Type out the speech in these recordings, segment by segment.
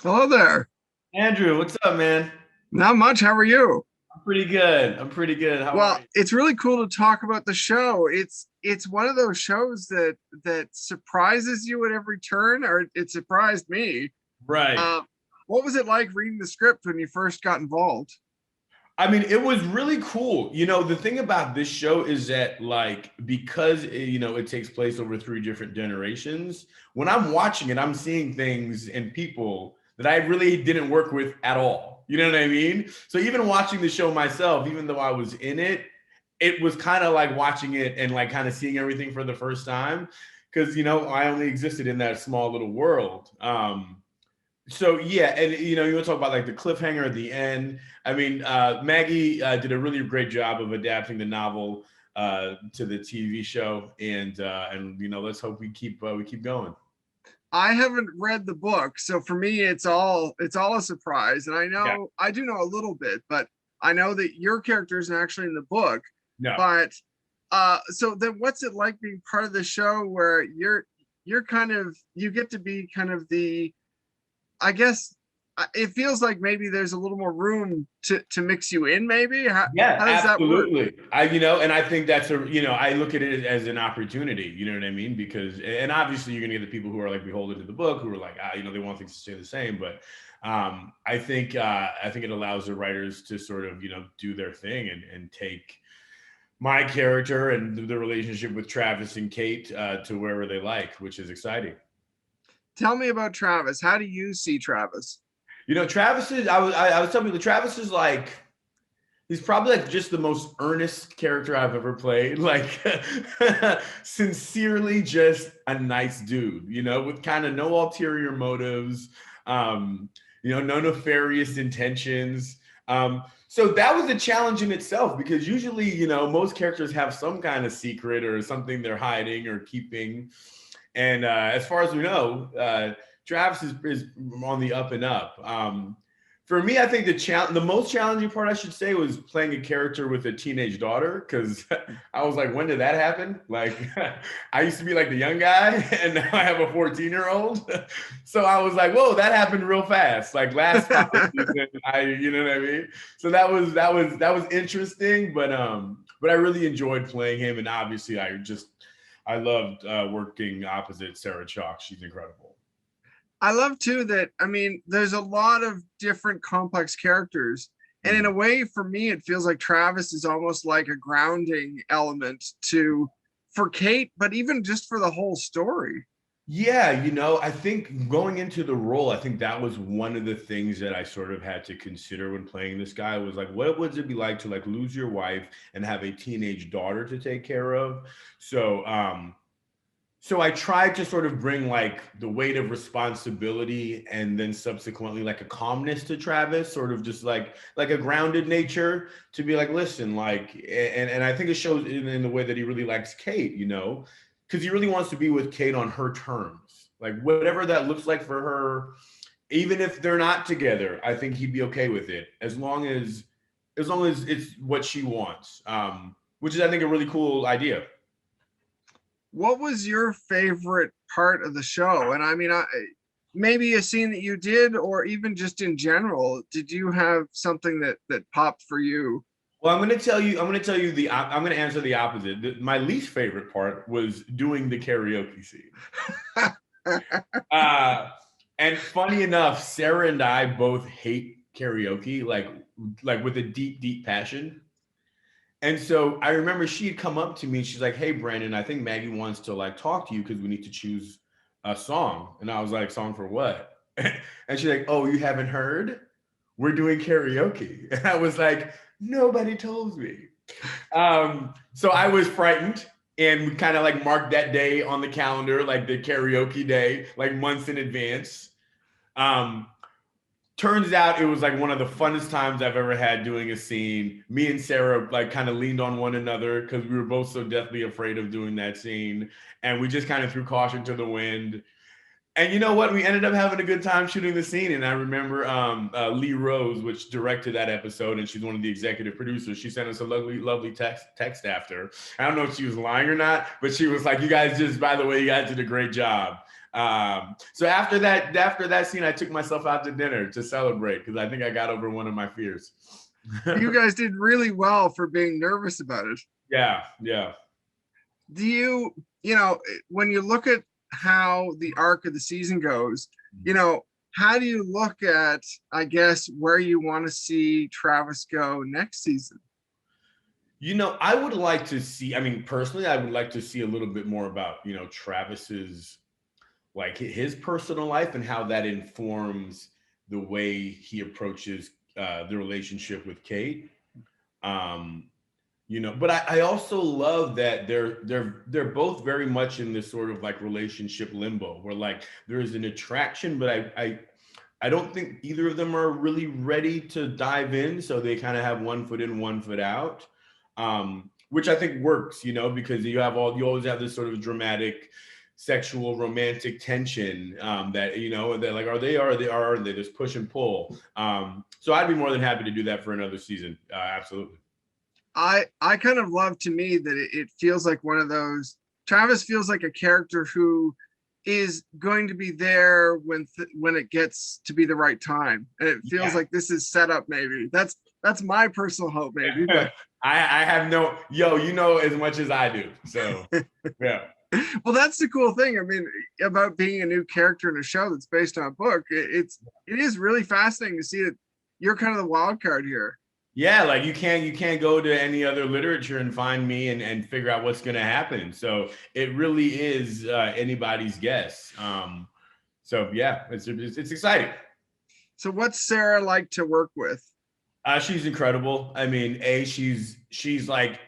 Hello there. Andrew, what's up, man? Not much. How are you? I'm pretty good. I'm pretty good. How are Well, you? it's really cool to talk about the show. It's one of those shows that surprises you at every turn, or it surprised me. Right. Uh, what was it like reading the script when you first got involved? I mean, it was really cool. The thing about this show is that, like, because it takes place over three different generations, when I'm watching it, I'm seeing things and people that I really didn't work with at all. You know what I mean? So even watching the show myself, even though I was in it, it was kind of like watching it and like kind of seeing everything for the first time because I only existed in that small little world. So yeah, and you want to talk about like the cliffhanger at the end. I mean, Maggie did a really great job of adapting the novel to the TV show, and let's hope we keep going. I haven't read the book, so for me, it's all a surprise. And Yeah. I do know a little bit, but I know that your character isn't actually in the book. No. But so then, what's it like being part of the show where you're kind of you get to be kind of the I guess it feels like maybe there's a little more room to mix you in. Maybe Yeah, how does that work? absolutely. And I think I look at it as an opportunity. You know what I mean? Because, and obviously, you're gonna get the people who are like beholden to the book, who are like, they want things to stay the same. But I think it allows the writers to sort of do their thing and take my character and the relationship with Travis and Kate to wherever they like, which is exciting. Tell me about Travis. How do you see Travis? Travis is. I was telling people Travis is like. He's probably like just the most earnest character I've ever played. Like, sincerely, just a nice dude, with kind of no ulterior motives, no nefarious intentions. So that was a challenge in itself because usually, most characters have some kind of secret or something they're hiding or keeping. And as far as we know, Travis is on the up and up. For me, I think the most challenging part, I should say, was playing a character with a teenage daughter because I was like, when did that happen? Like, I used to be like the young guy, and now I have a 14-year-old. So I was like, whoa, that happened real fast. Like last holiday season, you know what I mean? So that was interesting, but I really enjoyed playing him, and obviously, I loved working opposite Sarah Chalke. She's incredible. I love too that I mean, there's a lot of different complex characters, and in a Mhm. way, for me, it feels like Travis is almost like a grounding element to for Kate, but even just for the whole story. Yeah, I think going into the role, I think that was one of the things that I sort of had to consider when playing this guy was like, what would it be like to like lose your wife and have a teenage daughter to take care of? So, so I tried to sort of bring like the weight of responsibility and then subsequently like a calmness to Travis, sort of just like a grounded nature to be like, listen, like, and I think it shows in the way that he really likes Kate, because he really wants to be with Kate on her terms, like whatever that looks like for her, even if they're not together. I think he'd be okay with it as long as it's what she wants, which is I think a really cool idea. What was your favorite part of the show? And I mean, maybe a scene that you did, or even just in general, did you have something that popped for you? Well, I'm going to answer the opposite. My least favorite part was doing the karaoke scene. Uh, and funny enough, Sarah and I both hate karaoke, like with a deep, deep passion. And so I remember she had come up to me and she's like, "Hey, Brandon, I think Maggie wants to like talk to you because we need to choose a song." And I was like, "Song for what?" And she's like, "Oh, you haven't heard? We're doing karaoke." And I was like, "Nobody told me." So I was frightened, and we kind of like marked that day on the calendar, like the karaoke day, like months in advance. Um, Turns out it was like one of the funnest times I've ever had doing a scene. Me and Sarah like kind of leaned on one another because we were both so deathly afraid of doing that scene, and we just kind of threw caution to the wind. And you know what? We ended up having a good time shooting the scene. And I remember Lee Rose, which directed that episode, and she's one of the executive producers. She sent us a lovely, lovely text after. I don't know if she was lying or not, but she was like, "You guys just, by the way, you guys did a great job." So after that scene, I took myself out to dinner to celebrate because I think I got over one of my fears. You guys did really well for being nervous about it. Yeah. Do you, you know, when you look at how the arc of the season goes, you know, how do you look at, I guess, where you want to see Travis go next season? You know, I would like to see, I mean, personally, I would like to see a little bit more about, you know, Travis's, like his personal life and how that informs the way he approaches the relationship with Kate. Um, you know, but I also love that they're both very much in this sort of like relationship limbo where like there's an attraction, but I don't think either of them are really ready to dive in. So they kind of have one foot in, one foot out, which I think works, you know, because you always have this sort of dramatic sexual romantic tension that, you know, that like, are they just push and pull? So I'd be more than happy to do that for another season. Absolutely. I kind of love to me that it feels like one of those. Travis feels like a character who is going to be there when it gets to be the right time, and it feels like this is set up. Maybe that's my personal hope. Maybe, but I have no you know as much as I do. So yeah. Well, that's the cool thing. I mean, about being a new character in a show that's based on a book. It is really fascinating to see that you're kind of the wild card here. Yeah, like you can't go to any other literature and find me and figure out what's going to happen. So it really is anybody's guess. So yeah, it's exciting. So what's Sarah like to work with? She's incredible. I mean, she's like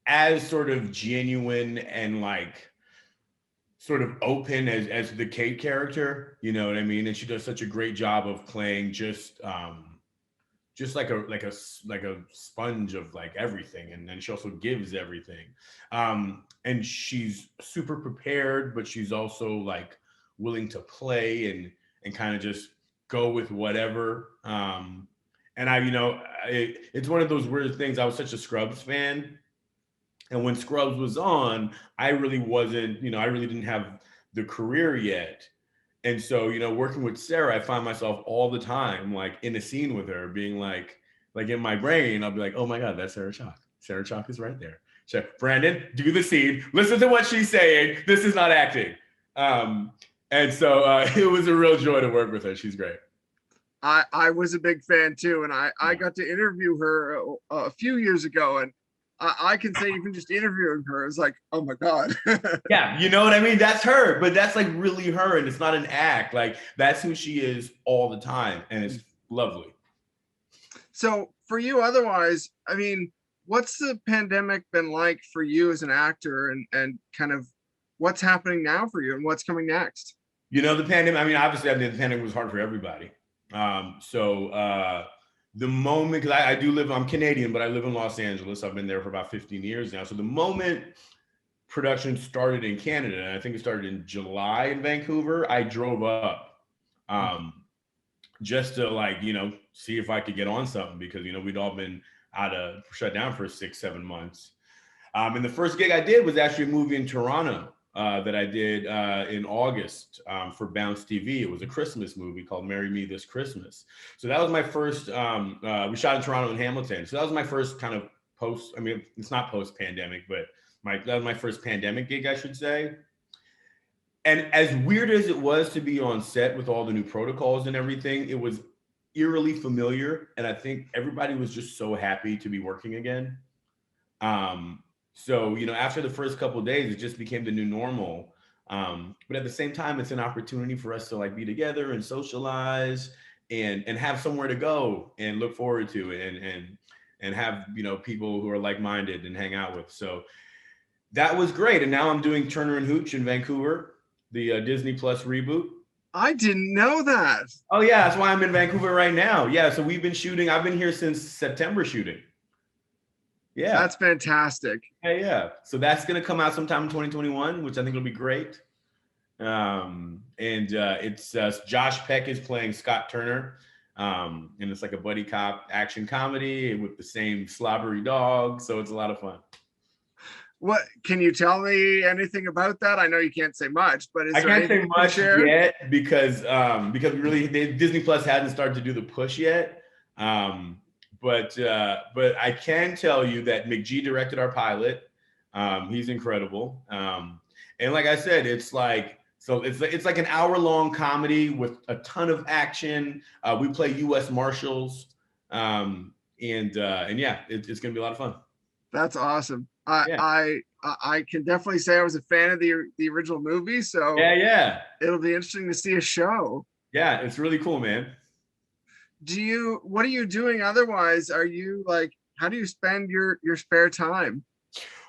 as sort of genuine and like sort of open as the Kate character. You know what I mean? And she does such a great job of playing just like a sponge of like everything, and then she also gives everything, and she's super prepared, but she's also like willing to play and kind of just go with whatever. And it's one of those weird things. I was such a Scrubs fan, and when Scrubs was on, I really wasn't, I really didn't have the career yet. And so, working with Sarah, I find myself all the time, like in a scene with her, being like in my brain, I'll be like, oh my God, that's Sarah Chalke. Sarah Chalke is right there. So, Brandon, do the scene. Listen to what she's saying. This is not acting. And so it was a real joy to work with her. She's great. I was a big fan too. And I got to interview her a few years ago. And I can say even just interviewing her is like, oh my God. Yeah, you know what I mean? That's her, but that's like really her, and it's not an act. Like that's who she is all the time, and it's lovely. So for you, otherwise, I mean, what's the pandemic been like for you as an actor, and kind of what's happening now for you, and what's coming next? The pandemic. I mean, obviously, the pandemic was hard for everybody. The moment, because I do live, I'm Canadian, but I live in Los Angeles. I've been there for about 15 years now. So the moment production started in Canada, and I think it started in July in Vancouver, I drove up just to see if I could get on something, because, we'd all been shut down for 6-7 months. And the first gig I did was actually a movie in Toronto that I did in August for Bounce TV. It was a Christmas movie called Marry Me This Christmas. So that was my first, we shot in Toronto and Hamilton. So that was my first kind of it's not post-pandemic, but that was my first pandemic gig, I should say. And as weird as it was to be on set with all the new protocols and everything, it was eerily familiar. And I think everybody was just so happy to be working again. So, after the first couple of days, it just became the new normal. But at the same time, it's an opportunity for us to be together and socialize and have somewhere to go and look forward to and have, people who are like-minded and hang out with. So that was great. And now I'm doing Turner and Hooch in Vancouver, the Disney Plus reboot. I didn't know that. Oh yeah, that's why I'm in Vancouver right now. Yeah, so we've been shooting. I've been here since September shooting. Yeah, that's fantastic. Yeah. So that's gonna come out sometime in 2021, which I think will be great. It's Josh Peck is playing Scott Turner, and it's like a buddy cop action comedy with the same slobbery dog. So it's a lot of fun. What can you tell me anything about that? I know you can't say much, but is I there can't say anything you can much share? yet because Disney Plus hasn't started to do the push yet. But I can tell you that McG directed our pilot. He's incredible. And like I said, it's like an hour-long comedy with a ton of action. We play U.S. Marshals, and yeah, it's gonna be a lot of fun. That's awesome. Yeah, I can definitely say I was a fan of the original movie, so yeah. it'll be interesting to see a show. Yeah, it's really cool, man. What are you doing otherwise? Are you like, how do you spend your spare time?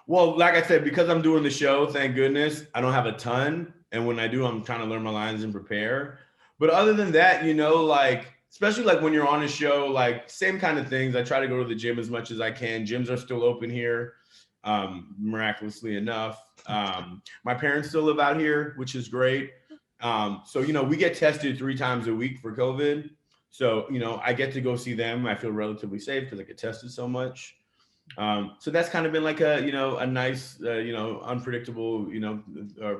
Well, like I said, because I'm doing the show, thank goodness, I don't have a ton. And when I do, I'm trying to learn my lines and prepare. But other than that, like, especially like when you're on a show, like same kind of things. I try to go to the gym as much as I can. Gyms are still open here, miraculously enough. My parents still live out here, which is great. So, we get tested 3 times a week for COVID. So, I get to go see them. I feel relatively safe because I get tested so much. So that's kind of been like a nice, unpredictable,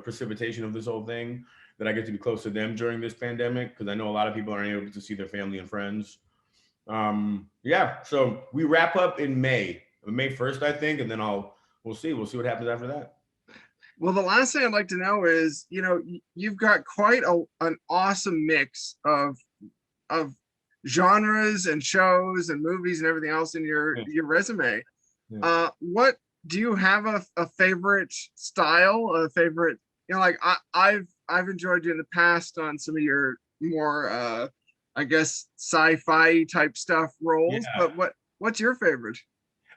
precipitation of this whole thing, that I get to be close to them during this pandemic, because I know a lot of people aren't able to see their family and friends. Yeah, so we wrap up in May 1st, I think, and then we'll see what happens after that. Well, the last thing I'd like to know is, you've got quite an awesome mix of genres and shows and movies and everything else in your resume. Yeah. What do you have a favorite style, a favorite, like I've enjoyed you in the past on some of your more I guess sci-fi type stuff roles, yeah. But what's your favorite?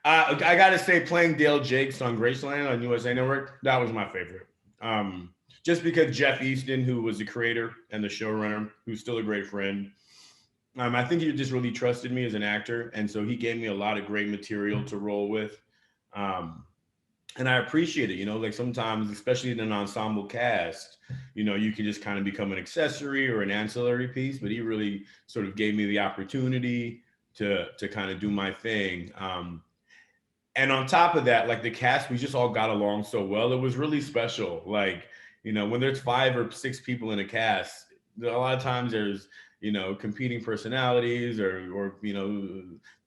I gotta say, playing Dale Jakes on Graceland on USA Network, that was my favorite. Just because Jeff Easton, who was the creator and the showrunner, who's still a great friend, I think he just really trusted me as an actor, and so he gave me a lot of great material to roll with. And I appreciate it, like sometimes, especially in an ensemble cast, you can just kind of become an accessory or an ancillary piece, but he really sort of gave me the opportunity to kind of do my thing. And on top of that, like the cast, we just all got along so well. It was really special. Like, when there's 5 or 6 people in a cast, a lot of times there's, competing personalities or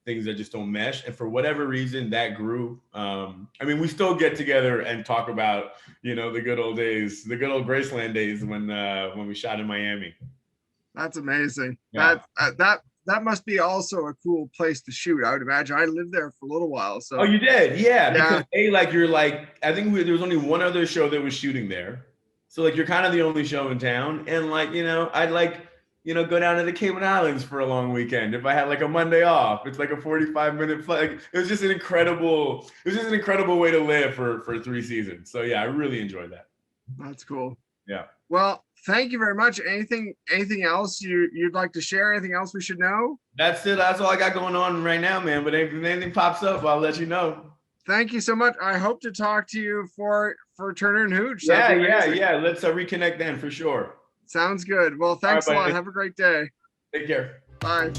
things that just don't mesh. And for whatever reason, that group, we still get together and talk about, the good old days, the good old Graceland days when we shot in Miami. That's amazing. Yeah. That must be also a cool place to shoot, I would imagine. I lived there for a little while. So. Oh, you did? Yeah. Because I think there was only one other show that was shooting there. So like, you're kind of the only show in town. And like, I'd like, go down to the Cayman Islands for a long weekend. If I had like a Monday off, it's like a 45-minute flight. Like, it was just an incredible way to live for 3 seasons. So yeah, I really enjoyed that. That's cool. Yeah. Well, thank you very much. Anything else you'd like to share? Anything else we should know? That's it. That's all I got going on right now, man. But if anything pops up, I'll let you know. Thank you so much. I hope to talk to you for Turner and Hooch. Yeah. Let's reconnect then for sure. Sounds good. Well, thanks a lot. Have a great day. Take care. Bye.